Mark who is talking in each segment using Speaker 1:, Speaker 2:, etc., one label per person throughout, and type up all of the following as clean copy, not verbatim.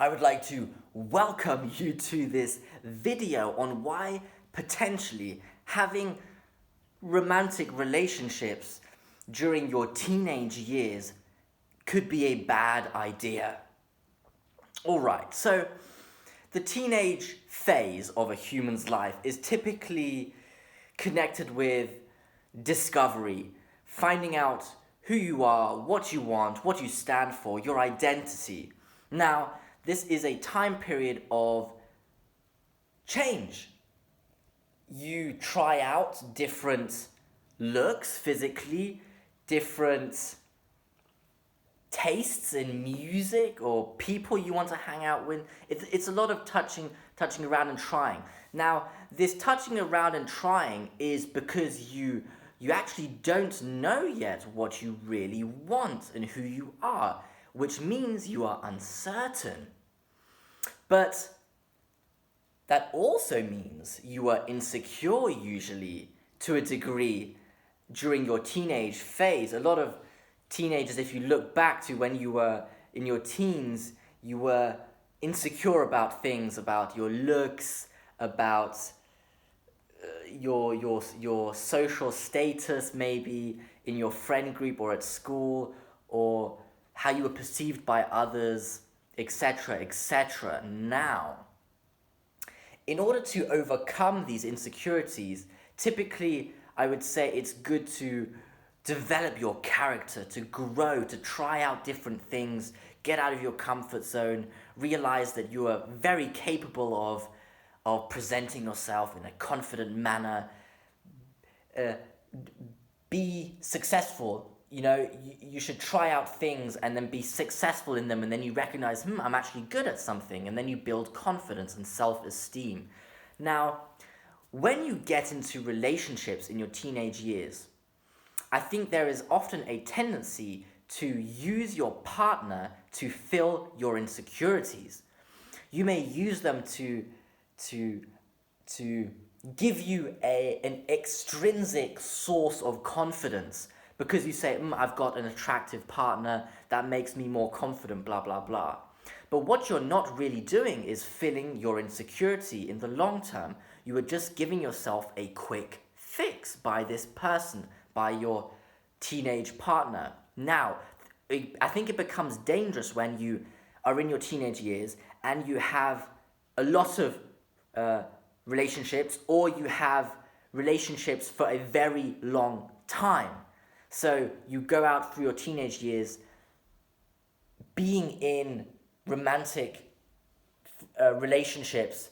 Speaker 1: I would like to welcome you to this video on why potentially having romantic relationships during your teenage years could be a bad idea. Alright, so the teenage phase of a human's life is typically connected with discovery, finding out who you are, what you want, what you stand for, your identity. Now, this is a time period of change. You try out different looks physically, different tastes in music or people you want to hang out with. It's a lot of touching around and trying. Now, this touching around and trying is because you actually don't know yet what you really want and who you are, which means you are uncertain. But that also means you are insecure usually to a degree during your teenage phase. A lot of teenagers, if you look back to when you were in your teens, you were insecure about things, about your looks, about your social status, maybe in your friend group or at school, or how you were perceived by others, etc., etc. Now, in order to overcome these insecurities, typically I would say it's good to develop your character, to grow, to try out different things, get out of your comfort zone, realize that you are very capable of presenting yourself in a confident manner, be successful. You know, you should try out things and then be successful in them, and then you recognize, I'm actually good at something, and then you build confidence and self-esteem. Now, when you get into relationships in your teenage years, I think there is often a tendency to use your partner to fill your insecurities. You may use them to give you an extrinsic source of confidence, because you say, I've got an attractive partner, that makes me more confident, blah, blah, blah. But what you're not really doing is filling your insecurity in the long term. You are just giving yourself a quick fix by this person, by your teenage partner. Now, I think it becomes dangerous when you are in your teenage years and you have a lot of relationships, or you have relationships for a very long time. So you go out through your teenage years being in romantic relationships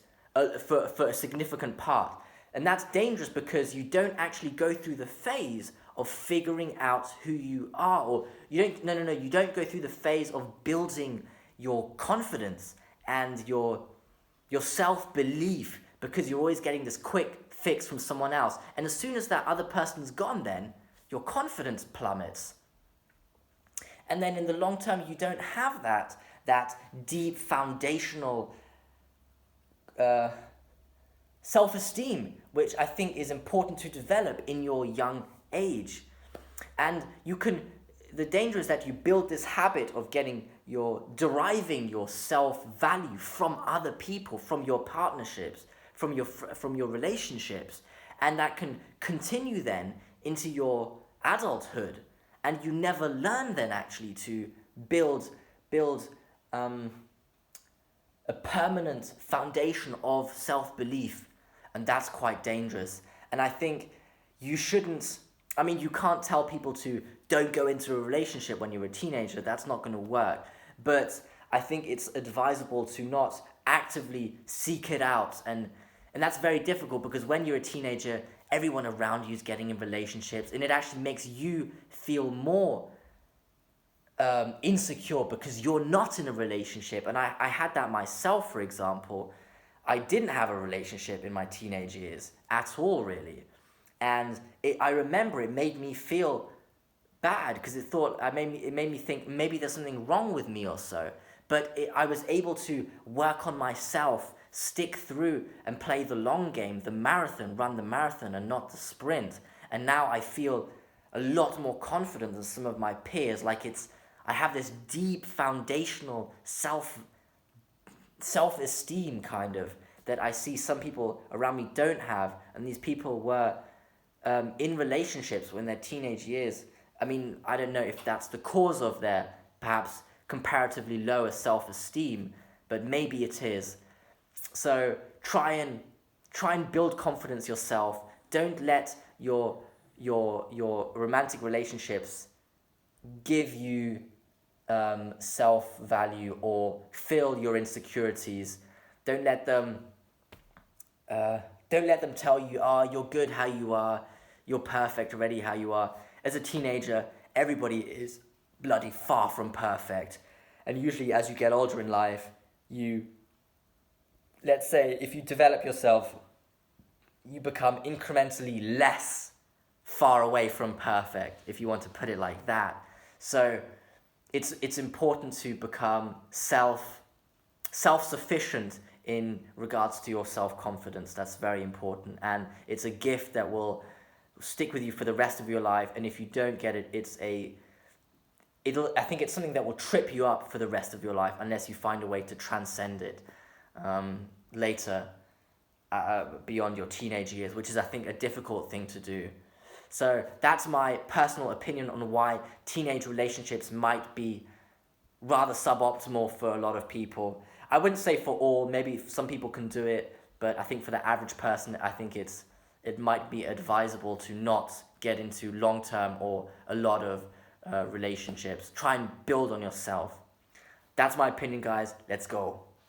Speaker 1: for a significant part. And that's dangerous because you don't actually go through the phase of figuring out who you are, or you don't go through the phase of building your confidence and your self-belief, because you're always getting this quick fix from someone else. And as soon as that other person's gone, then your confidence plummets. And then in the long term, you don't have that deep foundational self-esteem, which I think is important to develop in your young age. And the danger is that you build this habit of deriving your self-value from other people, from your partnerships, from your relationships, and that can continue then into your adulthood, and you never learn then actually to build a permanent foundation of self-belief, and that's quite dangerous. And I think you can't tell people to don't go into a relationship when you're a teenager. That's not going to work. But I think it's advisable to not actively seek it out, and that's very difficult, because when you're a teenager, everyone around you is getting in relationships, and it actually makes you feel more insecure because you're not in a relationship. And I had that myself, for example. I didn't have a relationship in my teenage years at all, really. And I remember it made me feel bad, because it made me think maybe there's something wrong with me or so. But I was able to work on myself, stick through and play the long game, the marathon, run the marathon and not the sprint. And now I feel a lot more confident than some of my peers. I have this deep foundational self-esteem kind of that I see some people around me don't have, and these people were in relationships when their teenage years. I mean, I don't know if that's the cause of their perhaps comparatively lower self-esteem, but maybe it is. So try and build confidence yourself. Don't let your romantic relationships give you self value or fill your insecurities. Don't let them uh, don't let them tell you, oh, you're good how you are, you're perfect already how you are. As a teenager, everybody is bloody far from perfect. And usually, as you get older in life, you, let's say, if you develop yourself, you become incrementally less far away from perfect, if you want to put it like that. So it's important to become self-sufficient in regards to your self-confidence. That's very important, and it's a gift that will stick with you for the rest of your life. And if you don't get it, I think it's something that will trip you up for the rest of your life unless you find a way to transcend it later, beyond your teenage years, which is, I think, a difficult thing to do. So that's my personal opinion on why teenage relationships might be rather suboptimal for a lot of people. I wouldn't say for all, maybe some people can do it, but I think for the average person, I think it might be advisable to not get into long-term or a lot of relationships. Try and build on yourself. That's my opinion, guys. Let's go.